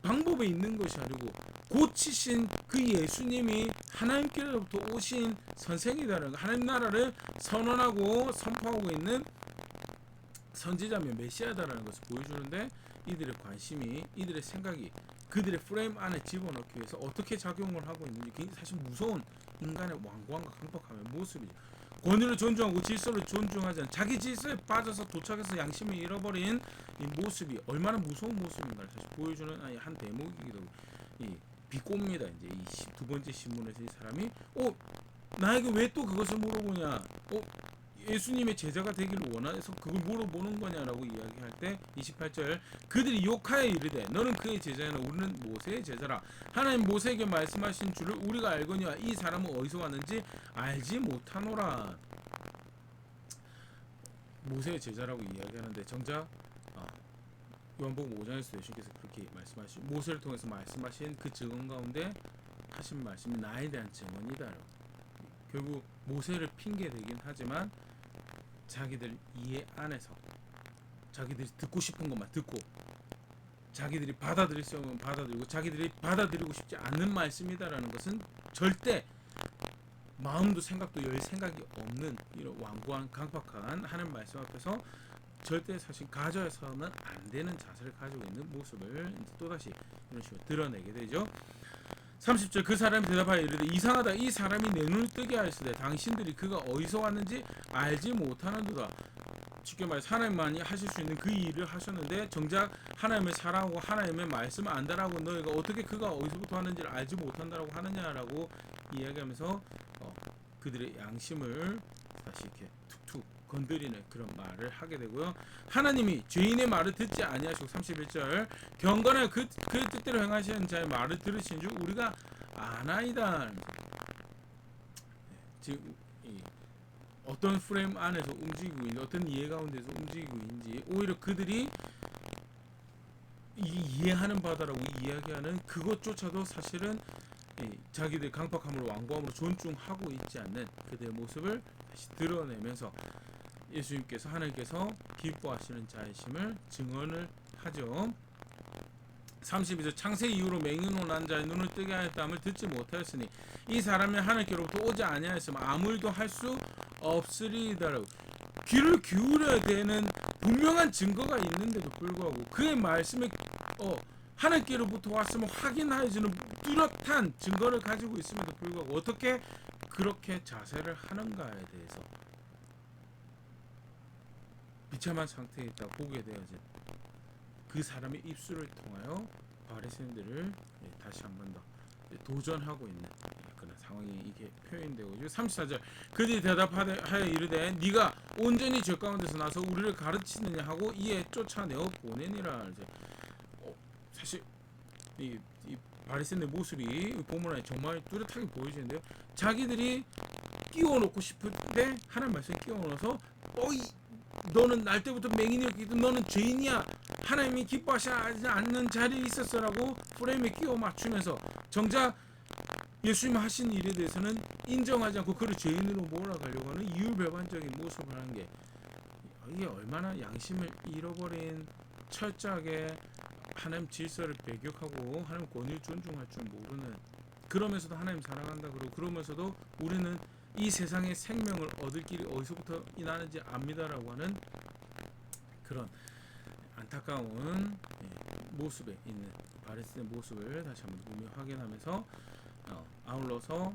방법에 있는 것이 아니고 고치신 그 예수님이 하나님께로부터 오신 선생이다라는, 하나님 나라를 선언하고 선포하고 있는 선지자며 메시아다라는 것을 보여주는데, 이들의 관심이, 이들의 생각이 그들의 프레임 안에 집어넣기 위해서 어떻게 작용을 하고 있는지 굉장히 사실 무서운 인간의 완고함과 강박함의 모습이죠. 권위를 존중하고 질서를 존중하지 않은, 자기 질서에 빠져서 도착해서 양심을 잃어버린 이 모습이 얼마나 무서운 모습인가를 사실 보여주는 한 대목이기도 하고, 이 비꼬입니다. 이제 이 두 번째 신문에서 이 사람이 나에게 왜 또 그것을 물어보냐, 예수님의 제자가 되기를 원해서 그걸 물어보는 거냐라고 이야기할 때, 28절, 그들이 욕하여 이르되 너는 그의 제자냐 우리는 모세의 제자라. 하나님 모세에게 말씀하신 줄을 우리가 알거니와 이 사람은 어디서 왔는지 알지 못하노라. 모세의 제자라고 이야기하는데, 정작 요한복음 5장에서 예수님께서 그렇게 말씀하시고 모세를 통해서 말씀하신 그 증언 가운데 하신 말씀이 나에 대한 증언이다. 결국 모세를 핑계대긴 하지만 자기들 이해 안에서 자기들이 듣고 싶은 것만 듣고, 자기들이 받아들일 수 있는 것만 받아들이고, 자기들이 받아들이고 싶지 않는 말씀이다라는 것은 절대 마음도 생각도 열 생각이 없는 이런 완고한 강박한 하나님 말씀 앞에서 절대 사실 가져서는 안 되는 자세를 가지고 있는 모습을 또다시 이런 식으로 드러내게 되죠. 30절, 그 사람이 대답하여 이르되 이상하다. 이 사람이 내 눈을 뜨게 하였으되 당신들이 그가 어디서 왔는지 알지 못하는도다. 쉽게 말해서 하나님만이 하실 수 있는 그 일을 하셨는데, 정작 하나님을 사랑하고 하나님의 말씀을 안다라고 너희가 어떻게 그가 어디서부터 하는지를 알지 못한다라고 하느냐라고 이야기하면서 그들의 양심을 다시 이렇게 툭툭 건드리는 그런 말을 하게 되고요. 하나님이 죄인의 말을 듣지 아니하시고, 31절, 경건하여 그의 뜻대로 행하시는 자의 말을 들으신 줄 우리가 아나이다. 지금 어떤 프레임 안에서 움직이고 있는지, 어떤 이해 가운데서 움직이고 있는지, 오히려 그들이 이해하는 바다라고 이야기하는 그것조차도 사실은 자기들 강박함으로 완고함으로 존중하고 있지 않는 그들의 모습을 다시 드러내면서 예수님께서, 하나님께서 기뻐하시는 자이심을 증언을 하죠. 32절, 창세 이후로 맹인으로 난 자의 눈을 뜨게 하였다함을 듣지 못하였으니 이 사람이 하나님께로부터 오지 아니하였으면 아무 일도 할 수 없으리이다라고. 귀를 기울여야 되는 분명한 증거가 있는데도 불구하고, 그의 말씀에 하나님께로부터 왔음을 확인하여주는 뚜렷한 증거를 가지고 있음에도 불구하고 어떻게 그렇게 자세를 하는가에 대해서 비참한 상태에 있다 보게 되어진 그 사람의 입술을 통하여 바리새인들을 다시 한 번 더 도전하고 있는 그런 상황이 이게 표현되고 있죠. 34절 그들이 대답하여 이르되 네가 온전히 죄 가운데서 나서 우리를 가르치느냐 하고 이에 쫓아내어 보내니라. 이제 사실 이 바리새인의 모습이 본문에 정말 뚜렷하게 보여지는데요. 자기들이 끼워놓고 싶은데 하나님 말씀 끼워넣어서 너는 날 때부터 맹인이었기 때문에 너는 죄인이야. 하나님이 기뻐하지 않는 자리에 있었어라고 프레임에 끼워 맞추면서 정작 예수님 하신 일에 대해서는 인정하지 않고 그를 죄인으로 몰아가려고 하는 이율배반적인 모습을 하는 게 이게 얼마나 양심을 잃어버린 철저하게 하나님 질서를 배격하고 하나님 권위를 존중할 줄 모르는, 그러면서도 하나님 사랑한다 그러고 그러면서도 우리는 이 세상의 생명을 얻을 길이 어디서부터 나는지 압니다라고 하는 그런 안타까운 모습에 있는 바리새인의 모습을 다시 한번 보며 확인하면서 아울러서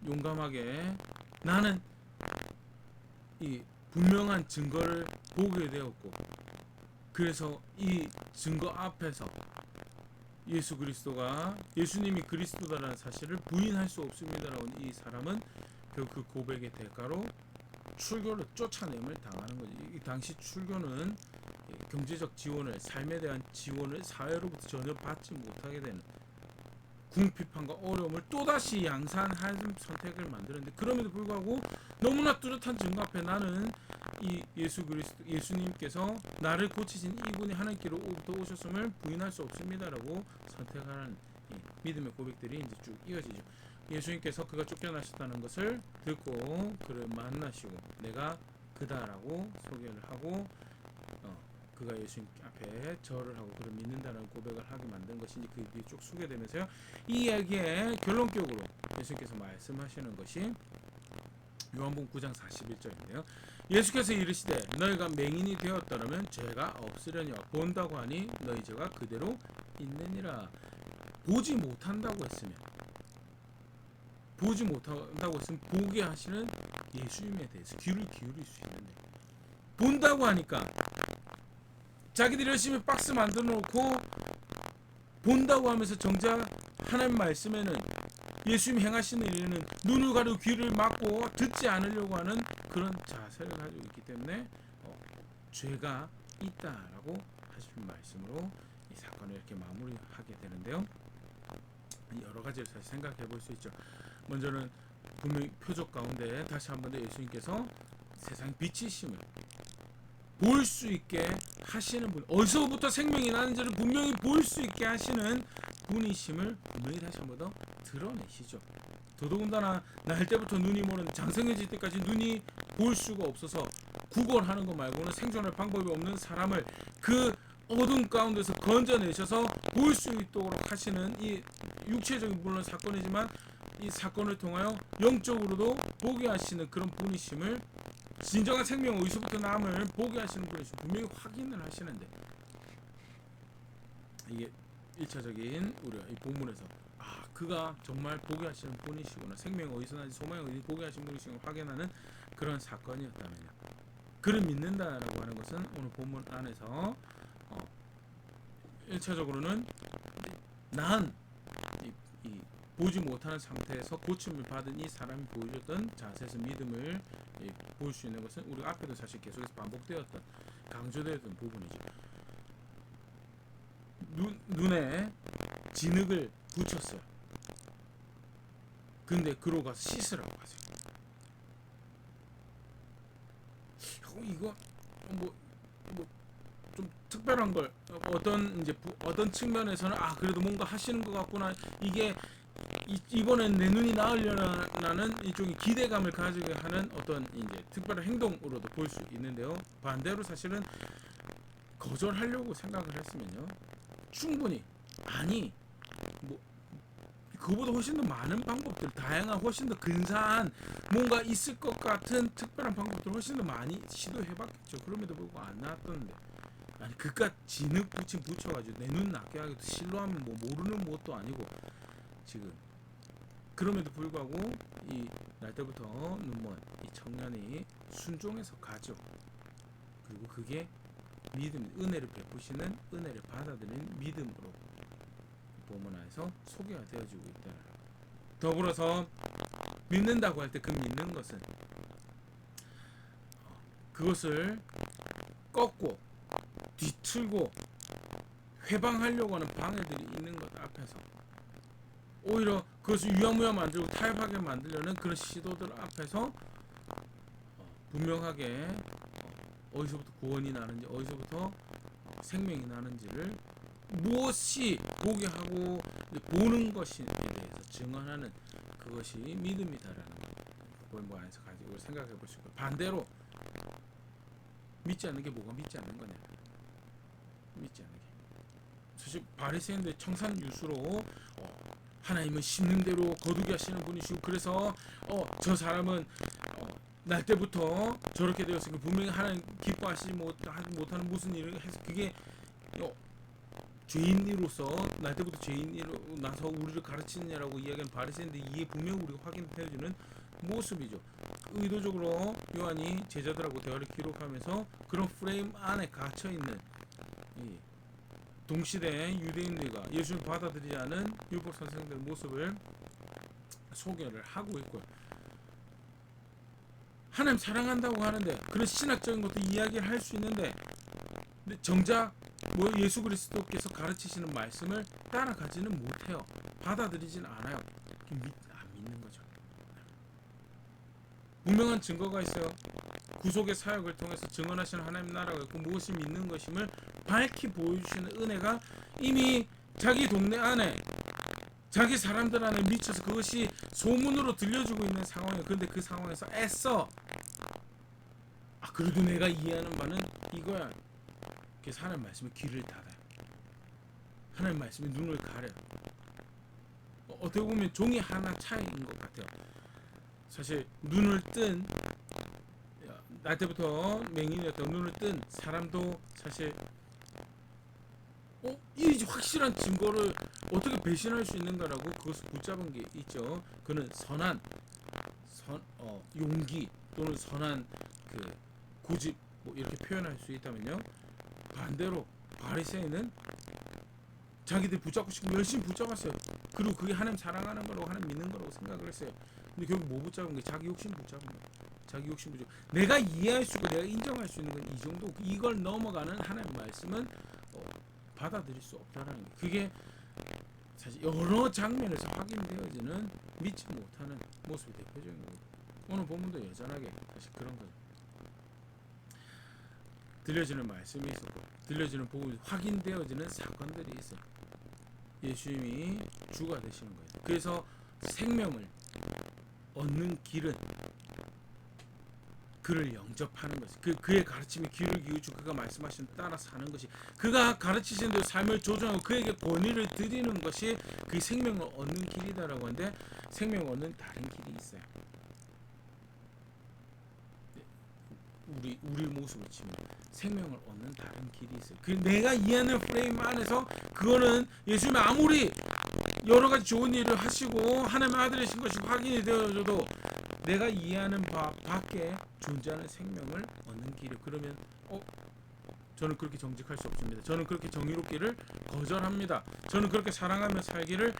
용감하게 나는 이 분명한 증거를 보게 되었고 그래서 이 증거 앞에서 예수 그리스도가 예수님이 그리스도다라는 사실을 부인할 수 없습니다라고 이 사람은 결국 그 고백의 대가로 출교를 쫓아냄을 당하는 거지. 이 당시 출교는 경제적 지원을, 삶에 대한 지원을 사회로부터 전혀 받지 못하게 되는 궁핍함과 어려움을 또다시 양산할 선택을 만드는데, 그럼에도 불구하고 너무나 뚜렷한 증거 앞에 나는 이 예수 그리스도 예수님께서 나를 고치신 이분이 하나님께로부터 오셨음을 부인할 수 없습니다라고 선택하는 믿음의 고백들이 이제 쭉 이어지죠. 예수님께서 그가 쫓겨나셨다는 것을 듣고 그를 만나시고 내가 그다라고 소개를 하고 그가 예수님 앞에 절을 하고 그를 믿는다는 고백을 하게 만든 것이 이제 그 뒤에 쭉 소개되면서요. 이 이야기의 결론격으로 예수님께서 말씀하시는 것이 요한복음 9장 41절인데요. 예수께서 이르시되 너희가 맹인이 되었더라면 죄가 없으려니와 본다고 하니 너희 죄가 그대로 있느니라. 보지 못한다고 했으면 보게 하시는 예수님에 대해서 귀를 기울일 수 있는데, 본다고 하니까 자기들이 열심히 박스 만들어 놓고 본다고 하면서 정작 하나님 말씀에는 예수님 행하시는 일에는 눈을 가리고 귀를 막고 듣지 않으려고 하는 그런 자세를 가지고 있기 때문에 죄가 있다라고 하시는 말씀으로 이 사건을 이렇게 마무리하게 되는데요. 여러 가지를 사실 생각해 볼 수 있죠. 먼저는 분명히 표적 가운데 다시 한 번 더 예수님께서 세상 빛이심을 볼 수 있게 하시는 분, 어디서부터 생명이 나는지를 분명히 볼 수 있게 하시는 분이심을 분명히 다시 한 번 더 드러내시죠. 더더군다나 날 때부터 눈이 모르는 장성해질 때까지 눈이 볼 수가 없어서 구걸하는 것 말고는 생존할 방법이 없는 사람을 그 어둠 가운데서 건져내셔서 볼 수 있도록 하시는 이 육체적인 물론 사건이지만 이 사건을 통하여 영적으로도 보게 하시는 그런 분이심을, 진정한 생명 어디서부터 남을 보게 하시는 분이심 분명히 확인을 하시는데, 이게 1차적인 우리가 이 본문에서 그가 정말 보게 하시는 분이시구나, 생명 어디서 나지 소망이 어디 보게 하시는 분이시구나 확인하는 그런 사건이었다면요. 그를 믿는다라고 하는 것은 오늘 본문 안에서 1차적으로는 난 이 보지 못하는 상태에서 고침을 받은 이 사람이 보여줬던 자세에서 믿음을 볼 수 있는 것은 우리가 앞에도 사실 계속해서 반복되었던 강조되었던 부분이죠. 눈에 진흙을 붙였어요. 근데 그러고 가서 씻으라고 하세요. 이거 좀 특별한 걸 어떤 측면에서는 그래도 뭔가 하시는 것 같구나, 이게 이번엔 내 눈이 나으려나는 이쪽이 기대감을 가지게 하는 어떤 이제 특별한 행동으로도 볼 수 있는데요. 반대로 사실은 거절하려고 생각을 했으면요, 충분히 그보다 훨씬 더 많은 방법들, 다양한 훨씬 더 근사한 뭔가 있을 것 같은 특별한 방법들 훨씬 더 많이 시도해봤겠죠. 그럼에도 불구하고 안 나왔던데, 그깟 진흙 붙여가지고 내 눈 낫게 하기도 실로 하면 모르는 것도 아니고 지금 그럼에도 불구하고 이 날 때부터 눈먼 이 청년이 순종해서 가죠. 그리고 그게 믿음, 은혜를 베푸시는, 은혜를 받아들이는 믿음으로 본문 안에서 소개가 되어지고 있다. 더불어서 믿는다고 할 때 그 믿는 것은 그것을 꺾고 뒤틀고 회방하려고 하는 방해들이 있는 것 앞에서 오히려 그것을 유야무야 만들고 타협하게 만들려는 그런 시도들 앞에서 분명하게 어디서부터 구원이 나는지 어디서부터 생명이 나는지를 무엇이 보게 하고 보는 것에 대해서 증언하는 그것이 믿음이다라는 본문 안에서 가지고 생각해 보시고 반대로 믿지 않는 게 뭐가 믿지 않는 거냐? 믿지 않는 게 사실 바리새인들 청산유수로 하나님은 심는 대로 거두게 하시는 분이시고 그래서 저 사람은 날 때부터 저렇게 되었으니까 분명히 하나님 기뻐하시지 못하는 무슨 일을 해서 그게 죄인으로서 날 때부터 죄인으로 나서 우리를 가르치느냐라고 이야기하는 바리새인들 이게 분명히 우리가 확인되어지는 모습이죠. 의도적으로 요한이 제자들하고 대화를 기록하면서 그런 프레임 안에 갇혀 있는 동시대 유대인들과 예수를 받아들이지 않은 율법 선생들의 모습을 소개를 하고 있고요. 하나님 사랑한다고 하는데 그런 신학적인 것도 이야기를 할 수 있는데 근데 정작 예수 그리스도께서 가르치시는 말씀을 따라가지는 못해요. 받아들이지는 않아요. 안 믿는 거죠. 분명한 증거가 있어요. 구속의 사역을 통해서 증언하시는 하나님 나라가 있고 무엇이 믿는 것임을 밝히 보여주시는 은혜가 이미 자기 동네 안에 자기 사람들 안에 미쳐서 그것이 소문으로 들려주고 있는 상황이에요. 그런데 그 상황에서 애써 그래도 내가 이해하는 바는 이거야. 그래서 하나님 말씀에 귀를 닫아요. 하나님 말씀에 눈을 가려요. 어떻게 보면 종이 하나 차이인 것 같아요. 사실 눈을 뜬 날 때부터 맹인이었던 눈을 뜬 사람도 사실 이 확실한 증거를 어떻게 배신할 수 있는가라고 그것을 붙잡은 게 있죠. 그는 선한 용기 또는 선한 그 고집 이렇게 표현할 수 있다면요. 반대로 바리새인은 자기들 붙잡고 싶으면 열심히 붙잡았어요. 그리고 그게 하나님 사랑하는 거라고 하나님 믿는 거라고 생각을 했어요. 근데 결국 뭐 붙잡은 게 자기 욕심 붙잡은 거예요. 자기 욕심 붙잡고 내가 이해할 수 있고 내가 인정할 수 있는 건 이 정도. 이걸 넘어가는 하나님 말씀은 받아들일 수 없다라는 게 그게 사실 여러 장면에서 확인되어지는 믿지 못하는 모습이 대표적인 거예요. 오늘 본문도 여전하게 사실 그런 거죠. 들려지는 말씀이 있었고 들려지는 복음이 확인되어지는 사건들이 있어요. 예수님이 주가 되시는 거예요. 그래서 생명을 얻는 길은 그를 영접하는 것이 그의 가르침에 귀를 기울이고 그가 말씀하신 따라 사는 것이 그가 가르치신 대로 삶을 조정하고 그에게 권위를 드리는 것이 그 생명을 얻는 길이다라고 하는데 생명을 얻는 다른 길이 있어요. 우리 모습을 치면 생명을 얻는 다른 길이 있어요. 그 내가 이해하는 프레임 안에서 그거는 예수님이 아무리 여러 가지 좋은 일을 하시고 하나님의 아들이신 것이 확인이 되어져도 내가 이해하는 바 밖에 존재하는 생명을 얻는 길이 그러면 저는 그렇게 정직할 수 없습니다. 저는 그렇게 정의롭기를 거절합니다. 저는 그렇게 사랑하며 살기를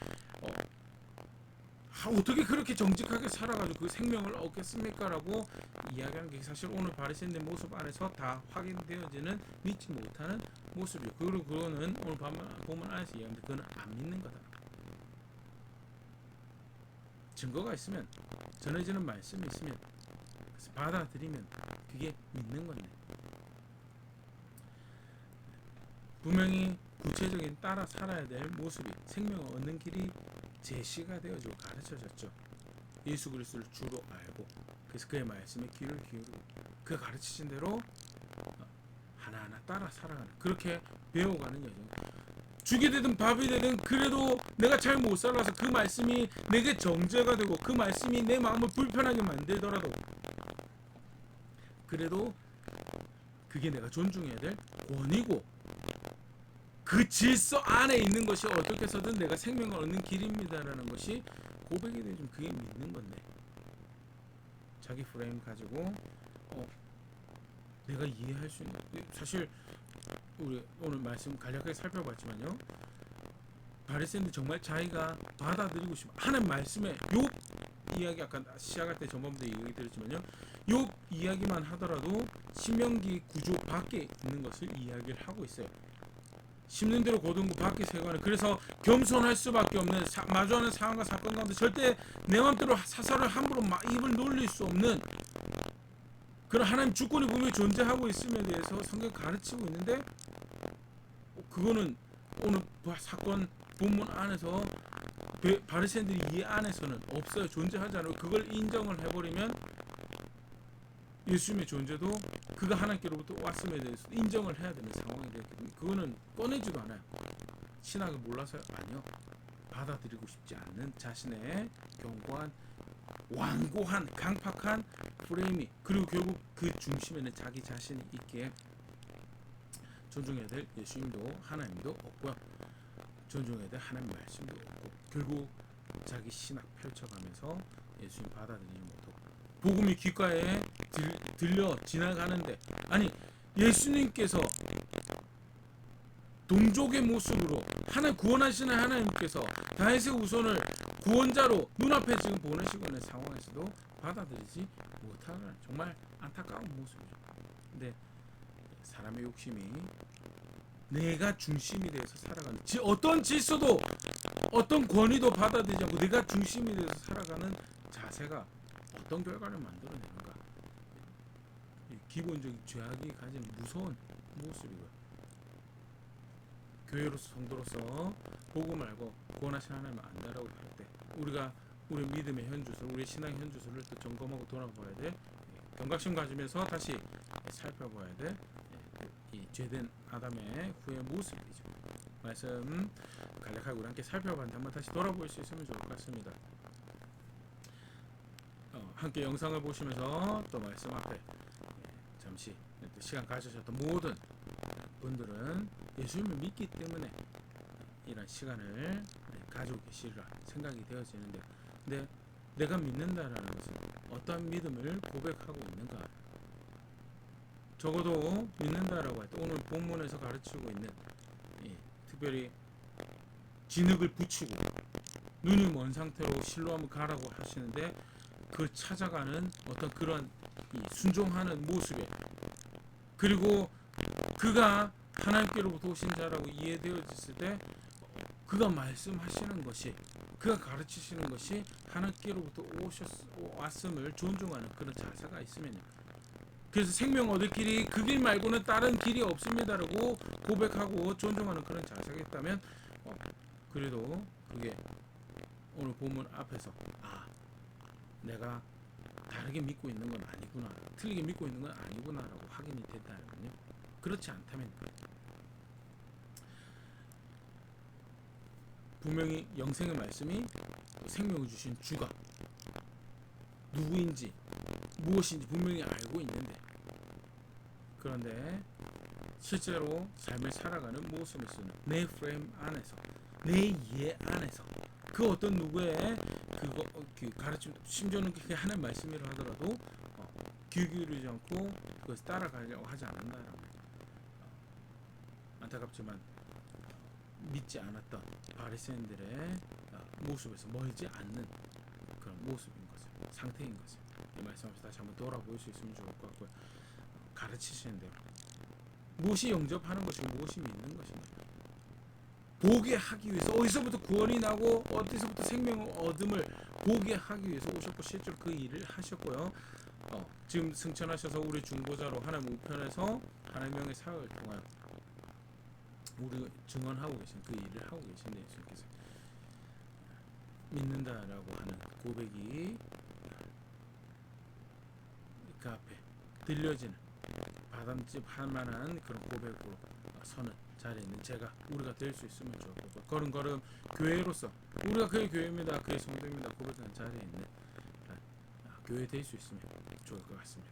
어떻게 그렇게 정직하게 살아가지고 그 생명을 얻겠습니까? 라고 이야기하는 게 사실 오늘 바리새인의 모습 안에서 다 확인되어지는 믿지 못하는 모습이에요. 그리고 그거는 오늘 본문 안에서 이야기하는데 그거는 안 믿는 거다. 증거가 있으면 전해지는 말씀이 있으면 그래서 받아들이면 그게 믿는 건데 분명히 구체적인 따라 살아야 될 모습이 생명을 얻는 길이 제시가 되어지고 가르쳐졌죠. 예수 그리스도를 주로 알고 그래서 그의 말씀에 귀를 기울이고 그 가르치신 대로 하나하나 따라 살아가는 그렇게 배워가는 여정. 죽이 되든 밥이 되든 그래도 내가 잘 못 살아서 그 말씀이 내게 정죄가 되고 그 말씀이 내 마음을 불편하게 만들더라도 그래도 그게 내가 존중해야 될 권위고 그 질서 안에 있는 것이 어떻게 해서든 내가 생명을 얻는 길입니다라는 것이 고백이 되면 그게 믿는 건데 자기 프레임 가지고 내가 이해할 수 있는 사실 우리 오늘 말씀 간략하게 살펴봤지만요 바리새인들 정말 자기가 받아들이고 싶어 하는 말씀에 욥 이야기 아까 시작할 때 전반부에 얘기 드렸지만요. 욥 이야기만 하더라도 신명기 구조 밖에 있는 것을 이야기를 하고 있어요. 심는 대로 거둔 그 밖의 세관은 그래서 겸손할 수밖에 없는 마주하는 상황과 사건 가운데 절대 내 마음대로 사사를 함부로 입을 놀릴 수 없는 그런 하나님 주권이 분명히 존재하고 있음에 대해서 성경 가르치고 있는데 그거는 오늘 사건 본문 안에서 바리새인들이 이 안에서는 없어요. 존재하지 않아요. 그걸 인정을 해버리면 예수님의 존재도 그가 하나님께로부터 왔음에 대해서 인정을 해야 되는 상황이 되거든요. 그거는 꺼내지도 않아요. 신학을 몰라서요? 아니요. 받아들이고 싶지 않는 자신의 견고한 완고한 강팍한 프레임이 그리고 결국 그 중심에는 자기 자신이 있기에 존중해야 될 예수님도 하나님도 없고요. 존중해야 될 하나님 말씀도 없고 결국 자기 신학 펼쳐가면서 예수님 받아들이지 못하고 복음이 귓가에 들려 지나가는데 아니 예수님께서 동족의 모습으로 하나님 구원하시는 하나님께서 다윗의 후손을 구원자로 눈앞에 지금 보내시고 있는 상황에서도 받아들이지 못하는 정말 안타까운 모습이죠. 근데 사람의 욕심이 내가 중심이 되어서 살아가는 어떤 질서도 어떤 권위도 받아들이지 않고 내가 중심이 되어서 살아가는 자세가 어떤 결과를 만들어내는가 기본적인 죄악이 가진 무서운 모습이고요. 교회로서 성도로서 복음 알고 구원하신 하나님을 안다라고 할 때 우리가 우리 믿음의 현주소 우리 신앙의 현주소를 또 점검하고 돌아봐야 돼. 경각심 가지면서 다시 살펴봐야 돼. 이 죄된 아담의 후의 모습이죠. 말씀 간략하게 우리 함께 살펴봤는데 한번 다시 돌아볼 수 있으면 좋을 것 같습니다. 함께 영상을 보시면서 또 말씀 앞에 잠시 시간 가지셨던 모든 분들은 예수님을 믿기 때문에 이런 시간을 가지고 계시리라 생각이 되어지는데 근데 내가 믿는다라는 것은 어떠한 믿음을 고백하고 있는가 적어도 믿는다라고 할 때 오늘 본문에서 가르치고 있는 특별히 진흙을 붙이고 눈이 먼 상태로 실로 한번 가라고 하시는데 그걸 찾아가는 어떤 그런 순종하는 모습에 그리고 그가 하나님께로부터 오신 자라고 이해되어졌을 때 그가 말씀하시는 것이 그가 가르치시는 것이 하나님께로부터 왔음을 존중하는 그런 자세가 있으면요. 그래서 생명 얻을 길이 그 길 말고는 다른 길이 없습니다라고 고백하고 존중하는 그런 자세가 있다면 그래도 그게 오늘 본문 앞에서 내가 다르게 믿고 있는 건 아니구나 틀리게 믿고 있는 건 아니구나라고 확인이 된다면요. 그렇지 않다면 분명히 영생의 말씀이 생명을 주신 주가 누구인지 무엇인지 분명히 알고 있는데 그런데 실제로 삶을 살아가는 모습에서는 내 프레임 안에서 내 이해 안에서 그 어떤 누구의 그 가르침 심지어는 그게 하나님 말씀이라 하더라도 귀 기울이지 않고 그것을 따라가려고 하지 않는다라는 안타깝지만 믿지 않았던 바리새인들의 모습에서 멀지 않는 그런 모습인 것을 상태인 것을 이 말씀에서 다시 한번 돌아볼 수 있으면 좋을 것 같고요. 가르치시는 대로 무엇이 영접하는 것이고 무엇이 믿는 것입니다. 보게 하기 위해서 어디서부터 구원이 나고 어디서부터 생명을 얻음을 보게 하기 위해서 오셨고 실제로 그 일을 하셨고요. 지금 승천하셔서 우리 중보자로 하나님 우편에서 하나님의 명의 사역을 통하여 우리 증언하고 계신 그 일을 하고 계신데 예수님께서 믿는다라고 하는 고백이 그 앞에 들려지는 바람직할 만한 그런 고백으로 서는 자리에 있는 우리가 될 수 있으면 좋을 것 같고 걸음걸음 교회로서 우리가 그의 교회입니다 그의 성도입니다 고백하는 자리에 있는 교회 될 수 있으면 좋을 것 같습니다.